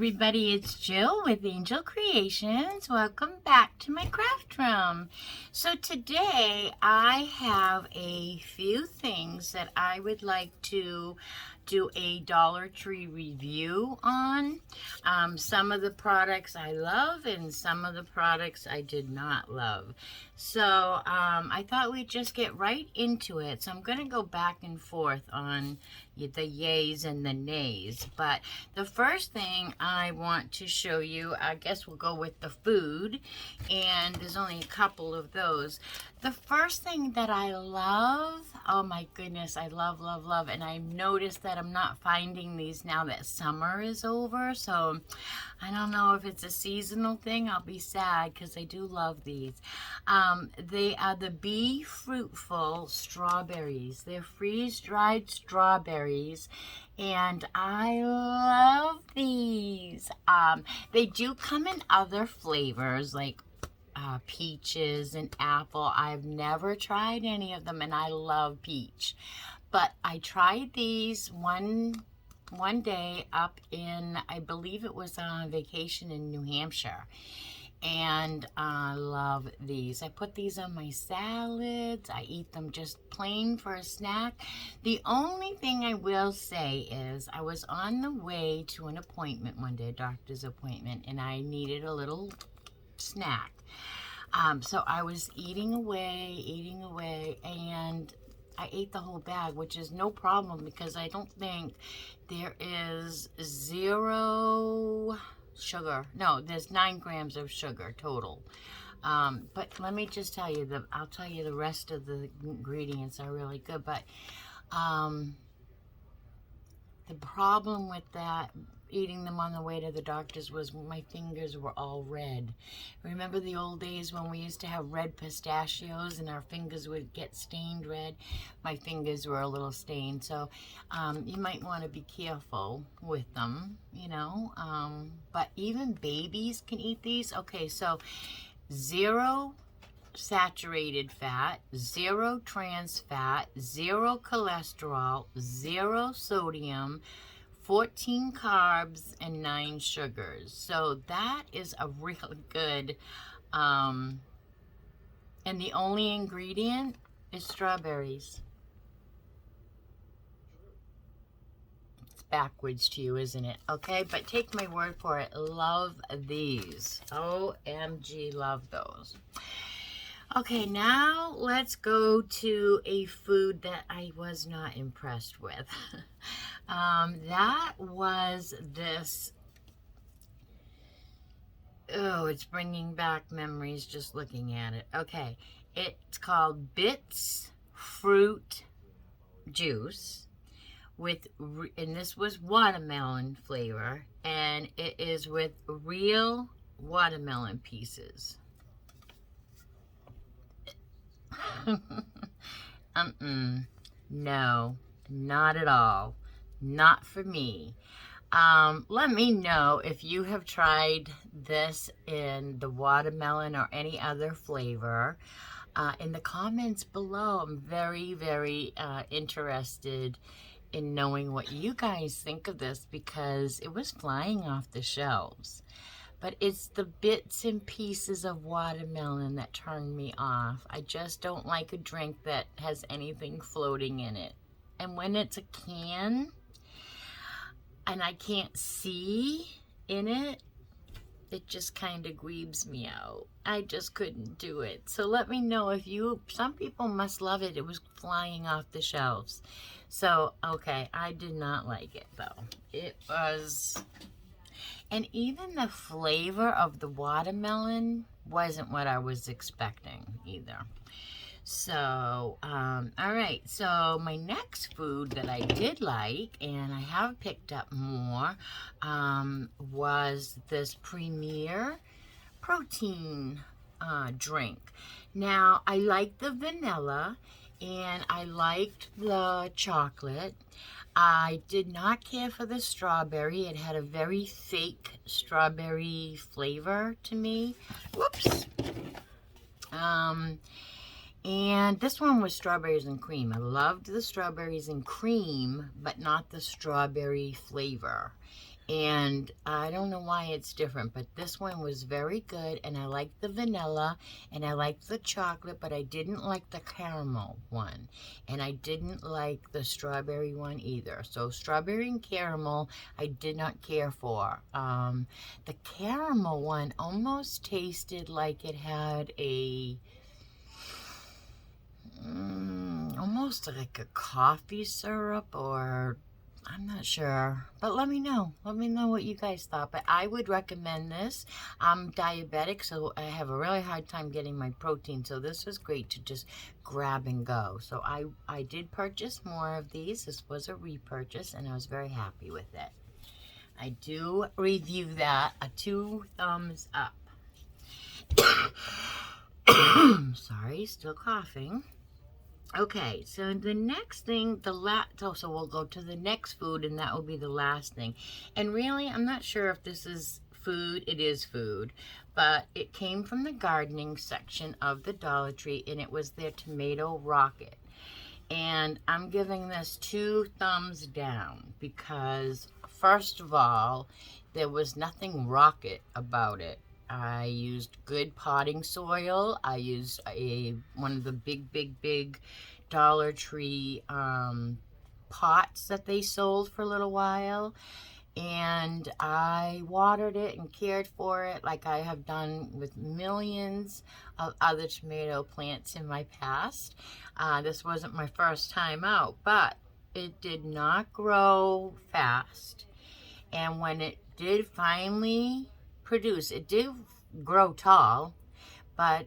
everybody, it's Jill with Angel Creations. Welcome back to my craft room. So today I have a few things that I would like to do a Dollar Tree review on. Some of the products I love and some of the products I did not love. So I thought we'd just get right into it. So I'm going to go back and forth on the yays and the nays. But the first thing I want to show you, I guess we'll go with the food. And there's only a couple of those. The first thing that I love, oh my goodness, I love, love, love. And I've noticed that I'm not finding these now that summer is over. So I don't know if it's a seasonal thing. I'll be sad because I do love these. They are the Beefruity Strawberries. They're freeze-dried strawberries. And I love these. They do come in other flavors like peaches and apple. I've never tried any of them and I love peach. But I tried these one day up in, I believe it was on vacation in New Hampshire. And I love these. I put these on my salads. I eat them just plain for a snack. The only thing I will say is I was on the way to an appointment one day, a doctor's appointment, and I needed a little snack. So I was eating away, and I ate the whole bag, which is no problem because I don't think there is zero sugar. No, there's 9 grams of sugar total. But let me just tell you, I'll tell you the rest of the ingredients are really good. But the problem with that, eating them on the way to the doctor's, was my fingers were all red. Remember the old days when we used to have red pistachios and our fingers would get stained red? My fingers were a little stained, so you might want to be careful with them, you know. But even babies can eat these. Okay, so 0 saturated fat, 0 trans fat, 0 cholesterol, 0 sodium, 14 carbs, and 9 sugars. So that is a really good, and the only ingredient is strawberries. It's backwards to you, isn't it? Okay, but take my word for it. Love these. OMG, love those. Okay, now let's go to a food that I was not impressed with. That was this. Oh, it's bringing back memories just looking at it. Okay, it's called Bits Fruit Juice with, and this was watermelon flavor, and it is with real watermelon pieces. No, not at all. Not for me. Let me know if you have tried this in the watermelon or any other flavor in the comments below. I'm very, very interested in knowing what you guys think of this because it was flying off the shelves. But it's the bits and pieces of watermelon that turn me off. I just don't like a drink that has anything floating in it. And when it's a can and I can't see in it, it just kind of grieves me out. I just couldn't do it. So let me know if you, some people must love it. It was flying off the shelves. So, okay, I did not like it though. It was... And even the flavor of the watermelon wasn't what I was expecting either. So, all right. So my next food that I did like, and I have picked up more, was this Premier protein drink. Now, I liked the vanilla, and I liked the chocolate. I did not care for the strawberry. It had a very fake strawberry flavor to me. Whoops. And this one was strawberries and cream. I loved the strawberries and cream, but not the strawberry flavor. And I don't know why it's different, but this one was very good, and I liked the vanilla, and I liked the chocolate, but I didn't like the caramel one, and I didn't like the strawberry one either. So strawberry and caramel, I did not care for. The caramel one almost tasted like it had a, almost like a coffee syrup, or I'm not sure, but let me know. Let me know what you guys thought. But I would recommend this. I'm diabetic, so I have a really hard time getting my protein. So this was great to just grab and go. So I did purchase more of these. This was a repurchase, and I was very happy with it. I do review that a 2 thumbs up. Sorry, still coughing. Okay, so the next thing, so we'll go to the next food, and that will be the last thing. And really, I'm not sure if this is food. It is food, but it came from the gardening section of the Dollar Tree, and it was their tomato rocket. And I'm giving this 2 thumbs down because, first of all, there was nothing rocket about it. I used good potting soil. I used one of the big Dollar Tree pots that they sold for a little while. And I watered it and cared for it like I have done with millions of other tomato plants in my past. This wasn't my first time out, but it did not grow fast. And when it did finally produce, it did grow tall, but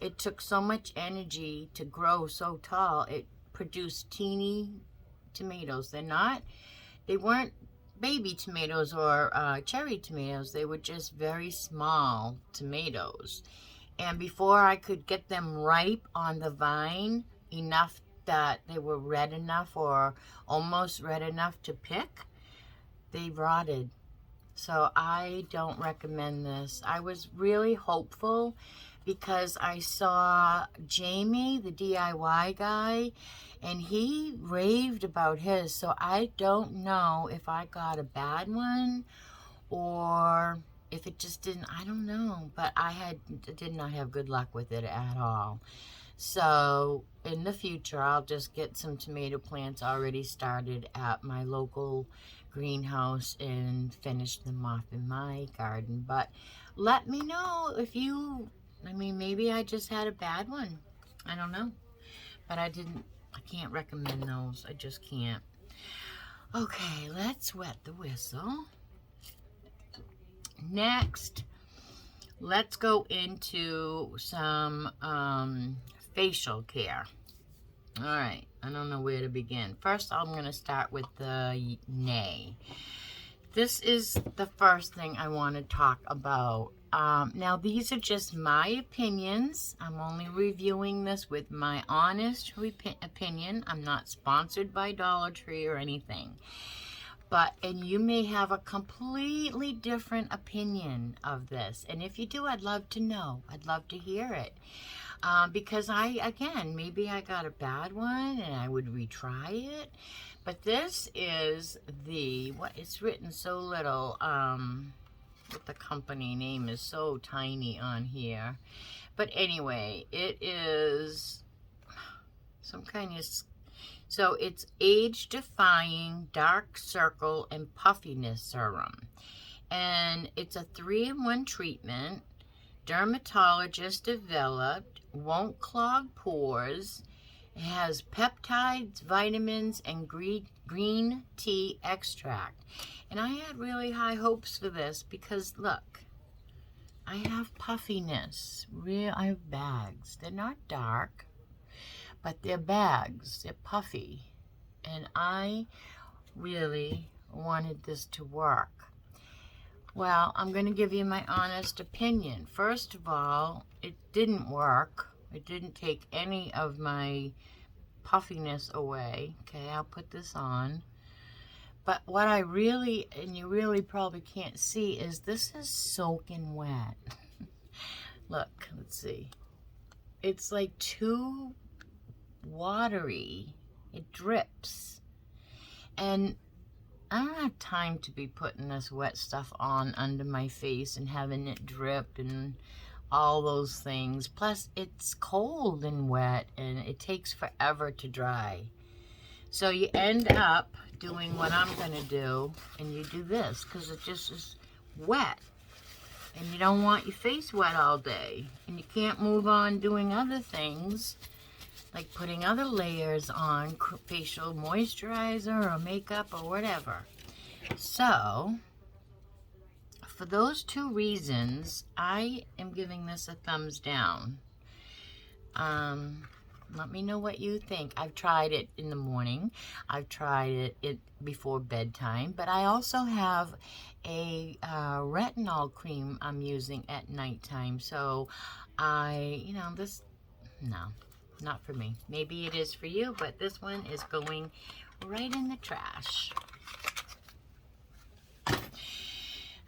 it took so much energy to grow so tall. It produced teeny tomatoes. They weren't baby tomatoes or cherry tomatoes. They were just very small tomatoes. And before I could get them ripe on the vine enough that they were red enough or almost red enough to pick, they rotted. So I don't recommend this. I was really hopeful because I saw Jamie, the DIY guy, and he raved about his. So I don't know if I got a bad one or if it just didn't, I don't know. But I did not have good luck with it at all. So in the future, I'll just get some tomato plants already started at my local greenhouse and finish them off in my garden. But let me know if you, maybe I just had a bad one. I don't know. But I can't recommend those. I just can't. Okay, let's wet the whistle. Next, let's go into some facial care. All right, I don't know where to begin. First, I'm going to start with the nay. This is the first thing I want to talk about. Now, these are just my opinions. I'm only reviewing this with my honest opinion. I'm not sponsored by Dollar Tree or anything. And you may have a completely different opinion of this. And if you do, I'd love to know. I'd love to hear it. Because maybe I got a bad one and I would retry it. But this is it's written so little, but the company name is so tiny on here. But anyway, it is some kind of, so it's age-defying dark circle and puffiness serum. And it's a 3-in-1 treatment. Dermatologist developed, won't clog pores. It has peptides, vitamins, and green tea extract. And I had really high hopes for this because, look, I have puffiness. I have bags. They're not dark, but they're bags. They're puffy. And I really wanted this to work. Well, I'm going to give you my honest opinion. First of all, it didn't work. It didn't take any of my puffiness away. Okay, I'll put this on. But what I really, and you really probably can't see, is this is soaking wet. Look, let's see. It's like too watery. It drips. And I don't have time to be putting this wet stuff on under my face and having it drip and all those things. Plus, it's cold and wet, and it takes forever to dry. So you end up doing what I'm going to do, and you do this because it just is wet. And you don't want your face wet all day. And you can't move on doing other things, like putting other layers on, facial moisturizer or makeup or whatever. So, for those two reasons, I am giving this a thumbs down. Let me know what you think. I've tried it in the morning. I've tried it before bedtime, but I also have a retinol cream I'm using at nighttime. So no, not for me. Maybe it is for you, but this one is going right in the trash.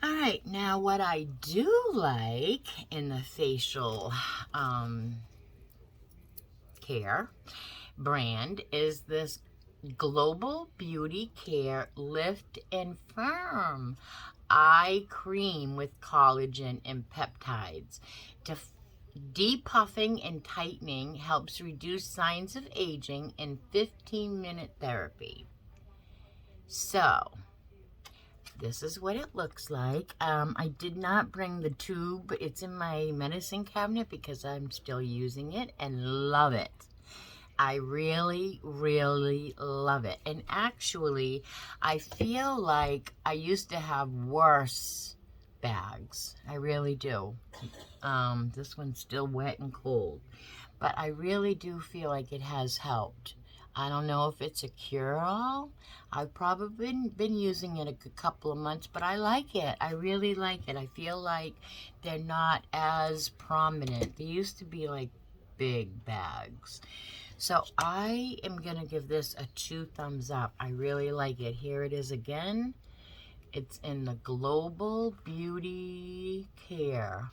All right, now what I do like in the facial care brand is this Global Beauty Care Lift and Firm Eye Cream with collagen and peptides. Depuffing and tightening helps reduce signs of aging in 15-minute therapy. So, this is what it looks like. I did not bring the tube. It's in my medicine cabinet because I'm still using it and love it. I really, really love it. And actually, I feel like I used to have worse bags. I really do. This one's still wet and cold. But I really do feel like it has helped. I don't know if it's a cure-all. I've probably been using it a couple of months, but I like it. I really like it. I feel like they're not as prominent. They used to be like big bags. So I am going to give this a 2 thumbs up. I really like it. Here it is again. It's in the Global Beauty Care.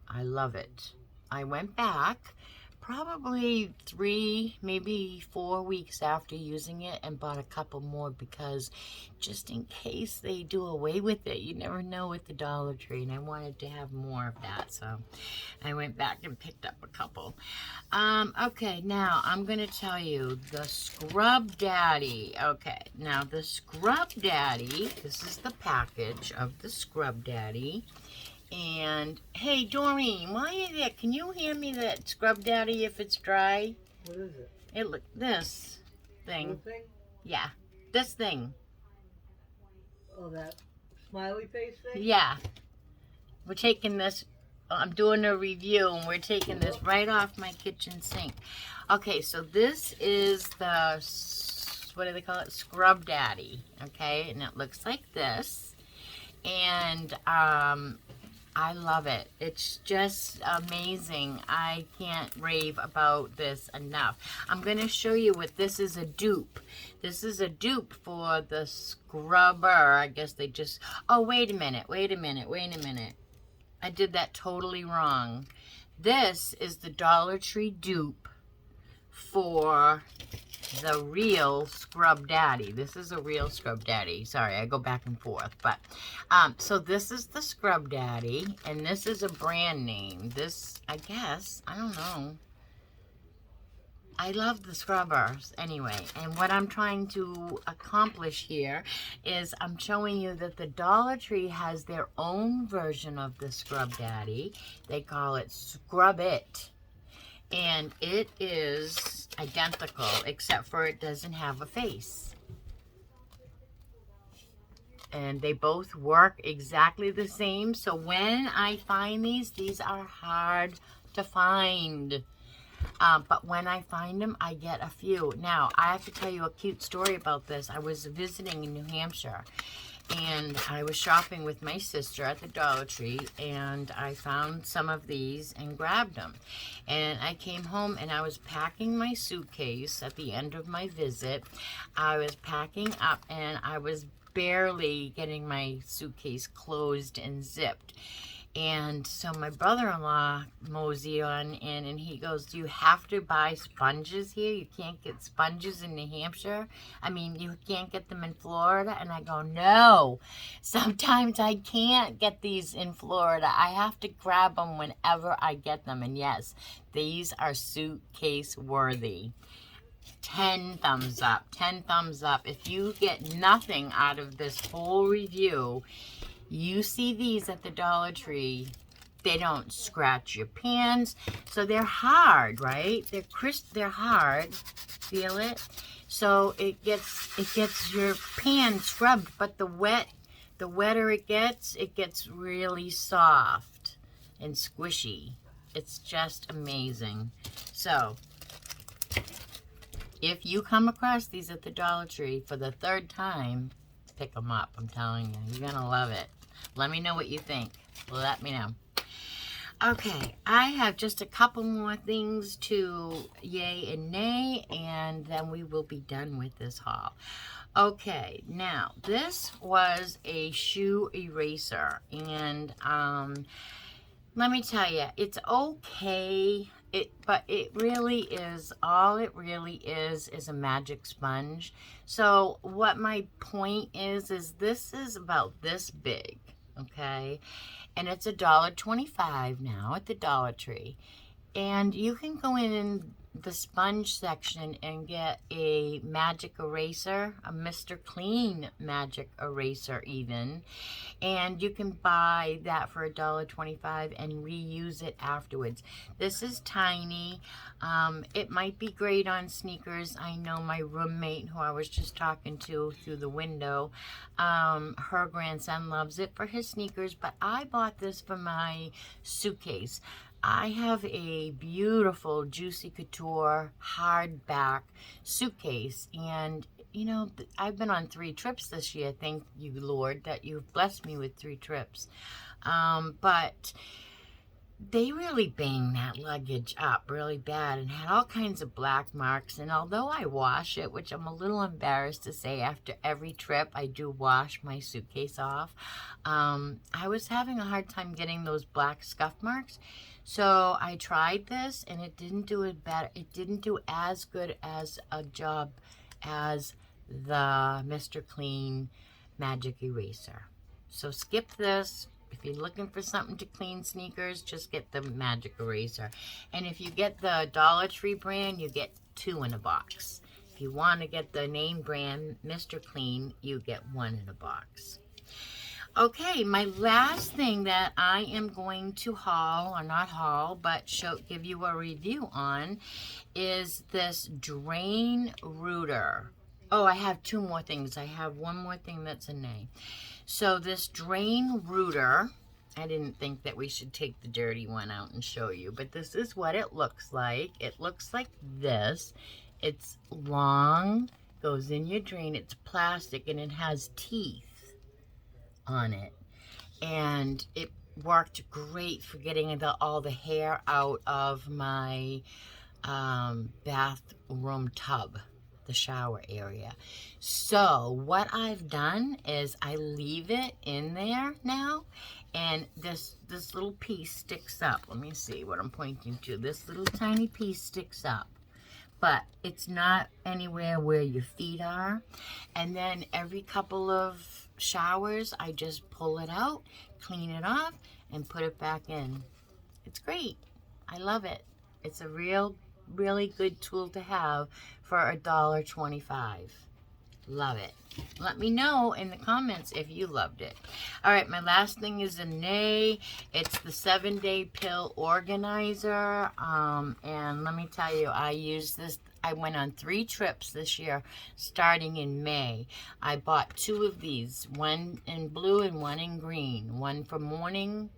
I love it. I went back probably 3, maybe 4 weeks after using it and bought a couple more because just in case they do away with it, you never know with the Dollar Tree, and I wanted to have more of that, so I went back and picked up a couple. Okay, now I'm going to tell you the Scrub Daddy. Okay, now the Scrub Daddy, this is the package of the Scrub Daddy. And, hey, Doreen, while you're there, can you hand me that Scrub Daddy if it's dry? What is it? This thing. Little thing? Yeah, this thing. Oh, that smiley face thing? Yeah. We're taking this, I'm doing a review, and we're taking this right off my kitchen sink. Okay, so this is the, what do they call it? Scrub Daddy, okay? And it looks like this. And, I love it. It's just amazing. I can't rave about this enough. I'm going to show you what this is a dupe. This is a dupe for the scrubber. I guess they just... Oh, wait a minute. I did that totally wrong. This is the Dollar Tree dupe for the real Scrub Daddy. This is a real Scrub Daddy. Sorry, I go back and forth. But, so this is the Scrub Daddy, and this is a brand name. This, I guess, I don't know. I love the scrubbers anyway. And what I'm trying to accomplish here is I'm showing you that the Dollar Tree has their own version of the Scrub Daddy. They call it Scrub It. And it is identical, except for it doesn't have a face. And they both work exactly the same. So when I find these are hard to find. But when I find them, I get a few. Now, I have to tell you a cute story about this. I was visiting in New Hampshire. And I was shopping with my sister at the Dollar Tree, and I found some of these and grabbed them. And I came home, and I was packing my suitcase at the end of my visit. I was packing up, and I was barely getting my suitcase closed and zipped. And so my brother-in-law moseyed on in, and he goes, do you have to buy sponges here? You can't get sponges in New Hampshire? I mean, you can't get them in Florida? And I go, no. Sometimes I can't get these in Florida. I have to grab them whenever I get them. And yes, these are suitcase worthy. 10 thumbs up. 10 thumbs up. If you get nothing out of this whole review, you see these at the Dollar Tree, they don't scratch your pans. So they're hard, right? They're crisp, they're hard. Feel it? So it gets your pan scrubbed, but the wetter it gets really soft and squishy. It's just amazing. So if you come across these at the Dollar Tree for the 3rd time, pick them up. I'm telling you, you're gonna love it. Let me know what you think. Let me know. Okay, I have just a couple more things to yay and nay, and then we will be done with this haul. Okay, now this was a shoe eraser, and let me tell you, it's okay. But it really is, all it really is a magic sponge. So what my point is this is about this big, okay? And it's $1.25 now at the Dollar Tree. And you can go in the sponge section and get a magic eraser, a Mr. Clean magic eraser even. And you can buy that for $1.25 and reuse it afterwards. This is tiny. It might be great on sneakers. I know my roommate, who I was just talking to through the window, her grandson loves it for his sneakers, but I bought this for my suitcase. I have a beautiful Juicy Couture hardback suitcase, and you know, I've been on 3 trips this year. Thank you, Lord, that you've blessed me with 3 trips. But they really banged that luggage up really bad and had all kinds of black marks. And although I wash it, which I'm a little embarrassed to say, after every trip I do wash my suitcase off, I was having a hard time getting those black scuff marks. So I tried this, and it didn't do it better. It didn't do as good as a job as the Mr. Clean Magic Eraser. So skip this. If you're looking for something to clean sneakers, just get the Magic Eraser. And if you get the Dollar Tree brand, you get 2 in a box. If you want to get the name brand Mr. Clean, you get 1 in a box. Okay, my last thing that I am going to haul, or not haul, but give you a review on, is this drain rooter. Oh, I have 2 more things. I have 1 more thing that's a nay. So this drain rooter, I didn't think that we should take the dirty one out and show you, but this is what it looks like. It looks like this. It's long, goes in your drain. It's plastic, and it has teeth on it, and it worked great for getting all the hair out of my bathroom tub, the shower area. So what I've done is I leave it in there now, and this little piece sticks up. Let me see what I'm pointing to. This little tiny piece sticks up, but it's not anywhere where your feet are. And then every couple of showers, I just pull it out, clean it off, and put it back in. It's great. I love it. It's a really good tool to have for $1.25. Love it. Let me know in the comments if you loved it. All right, my last thing is a nay. It's the 7-Day Pill Organizer. And let me tell you, I use this. I went on 3 trips this year, starting in May. I bought 2 of these, one in blue and one in green. One for morning.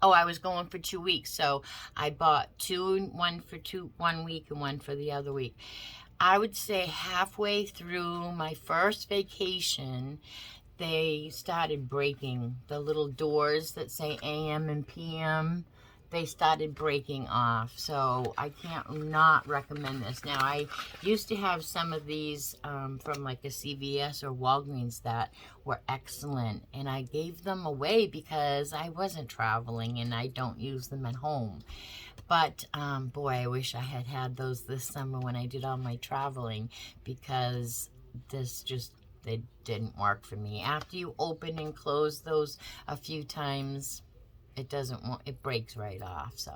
Oh, I was going for 2 weeks, so I bought 2, one for 1 week and one for the other week. I would say halfway through my first vacation, they started breaking the little doors that say AM and PM. they started breaking off. So I can't not recommend this. Now, I used to have some of these from like a CVS or Walgreens that were excellent. And I gave them away because I wasn't traveling and I don't use them at home. But boy, I wish I had had those this summer when I did all my traveling, because this just, they didn't work for me. After you open and close those a few times, it doesn't want, it breaks right off. So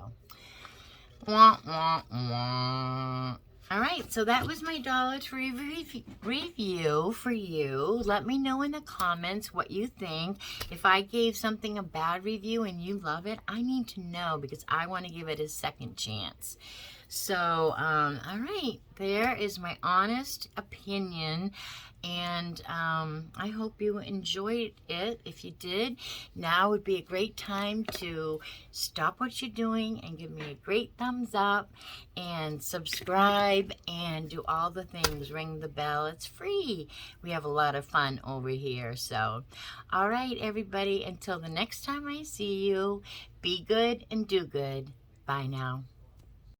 wah, wah, wah. All right, so that was my Dollar Tree review for you. Let me know in the comments what you think. If I gave something a bad review and you love it, I need to know, because I want to give it a second chance. So, all right, there is my honest opinion, and I hope you enjoyed it. If you did, now would be a great time to stop what you're doing and give me a great thumbs up and subscribe and do all the things. Ring the bell. It's free. We have a lot of fun over here. So, all right, everybody, until the next time I see you, be good and do good. Bye now.